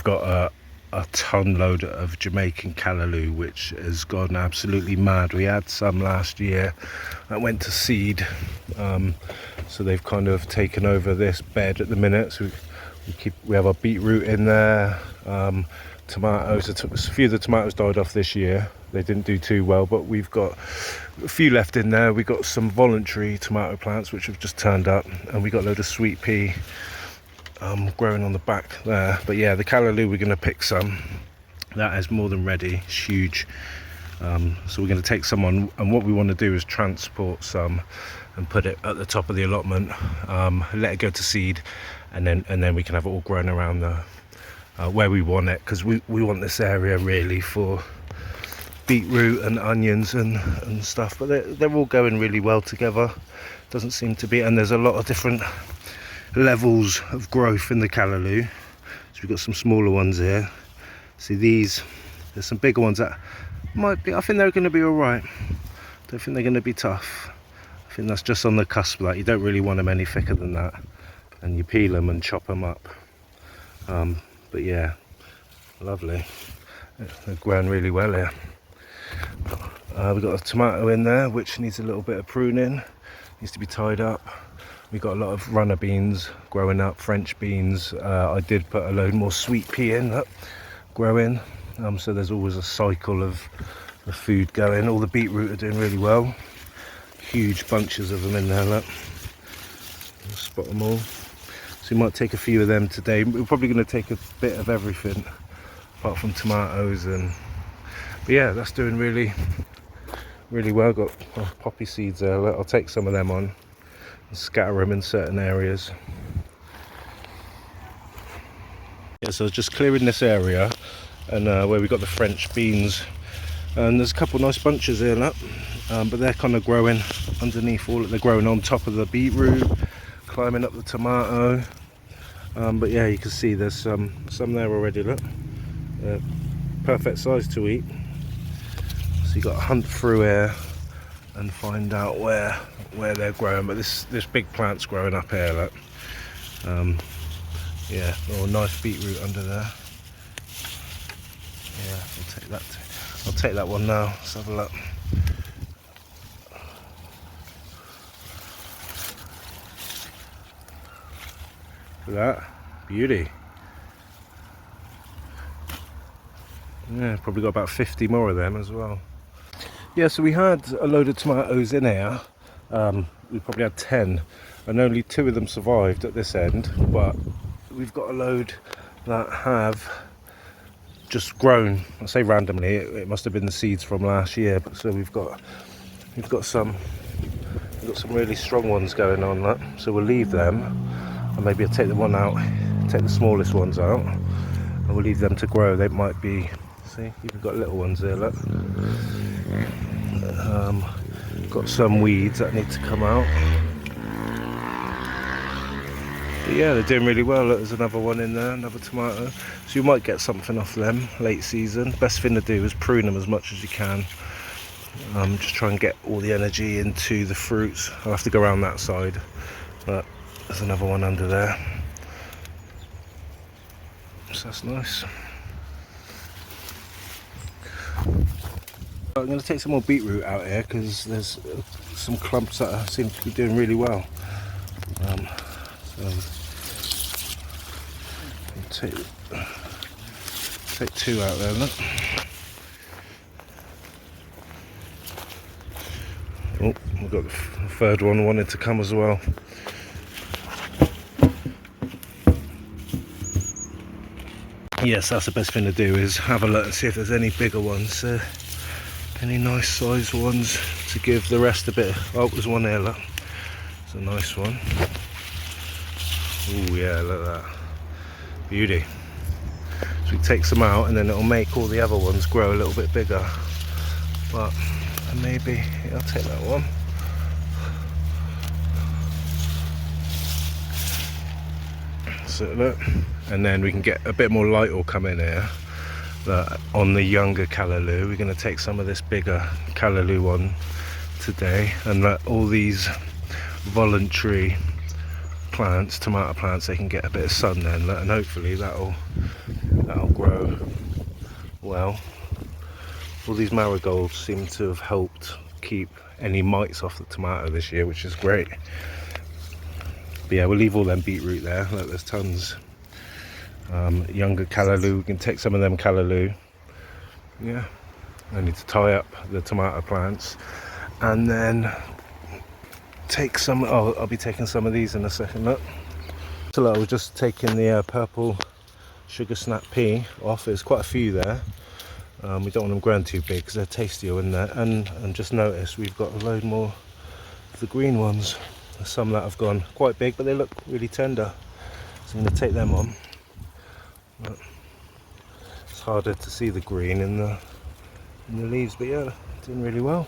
we've got a ton load of Jamaican Callaloo, which has gone absolutely mad. We had some last year that went to seed, so they've kind of taken over this bed at the minute. So we have our beetroot in there, tomatoes. A few of the tomatoes died off this year, they didn't do too well, but we've got a few left in there. We got some voluntary tomato plants which have just turned up, and we got a load of sweet pea growing on the back there. But yeah, the Callaloo, we're going to pick some. That is more than ready, it's huge. So we're going to take some on, and what we want to do is transport some and put it at the top of the allotment, let it go to seed, and then we can have it all grown around the where we want it, because we want this area really for beetroot and onions and stuff. But they're all going really well together, doesn't seem to be, and there's a lot of different levels of growth in the Callaloo. So we've got some smaller ones here. See these, there's some bigger ones that might be, I think they're going to be all right. Don't think they're going to be tough. I think that's just on the cusp of that. You don't really want them any thicker than that, and you peel them and chop them up. But yeah, lovely. They're growing really well here. We've got a tomato in there which needs a little bit of pruning, needs to be tied up. We've got a lot of runner beans growing up, French beans. I did put a load more sweet pea in that growing. So there's always a cycle of food going. All the beetroot are doing really well. Huge bunches of them in there, look. I'll spot them all. So we might take a few of them today. We're probably going to take a bit of everything, apart from tomatoes. But yeah, that's doing really, really well. Got poppy seeds there. Look, I'll take some of them on. Scatter them in certain areas. Yeah, so I was just clearing this area, and where we got the French beans, and there's a couple nice bunches here, look. But they're kind of growing underneath they're growing on top of the beetroot, climbing up the tomato. But yeah, you can see there's some there already, look. Perfect size to eat. So you got to hunt through here and find out where they're growing. But this big plant's growing up here, look. Yeah, oh, nice beetroot under there. Yeah, I'll take that. I'll take that one now. Let's have a look. Look at that, beauty. Yeah, probably got about 50 more of them as well. Yeah, so we had a load of tomatoes in here. We probably had 10, and only 2 of them survived at this end. But we've got a load that have just grown. I say randomly, it must have been the seeds from last year. But so we've got some really strong ones going on. Look. So we'll leave them, and maybe I'll take the one out, take the smallest ones out, and we'll leave them to grow. They might be. See, you've got little ones there, look. Got some weeds that need to come out. But yeah, they're doing really well. Look, there's another one in there, another tomato. So you might get something off them late season. Best thing to do is prune them as much as you can. Just try and get all the energy into the fruits. I'll have to go around that side. But there's another one under there. So that's nice. I'm going to take some more beetroot out here because there's some clumps that seem to be doing really well. So take 2 out there, look. Oh, we've got the third one wanted to come as well. Yes, that's the best thing to do, is have a look and see if there's any bigger ones. Any nice sized ones to give the rest a bit. Oh, there's one there, look. It's a nice one. Oh yeah, look at that. Beauty. So we take some out, and then it'll make all the other ones grow a little bit bigger. But maybe I'll take that one. So look, and then we can get a bit more light will come in here. On the younger Callaloo, we're going to take some of this bigger Callaloo one today, and let all these voluntary plants, tomato plants, they can get a bit of sun then, and hopefully that'll well, all these marigolds seem to have helped keep any mites off the tomato this year, which is great. But yeah, we'll leave all them beetroot there. Look, there's tons. Younger callaloo, we can take some of them callaloo. Yeah, I need to tie up the tomato plants and then take some. Oh, I'll be taking some of these in a second. Look, so look, I was just taking the purple sugar snap pea off. There's quite a few there. We don't want them growing too big because they're tastier in there. And just notice we've got a load more of the green ones. There's some that have gone quite big, but they look really tender, so I'm going to take them on. But it's harder to see the green in the leaves, but yeah, doing really well.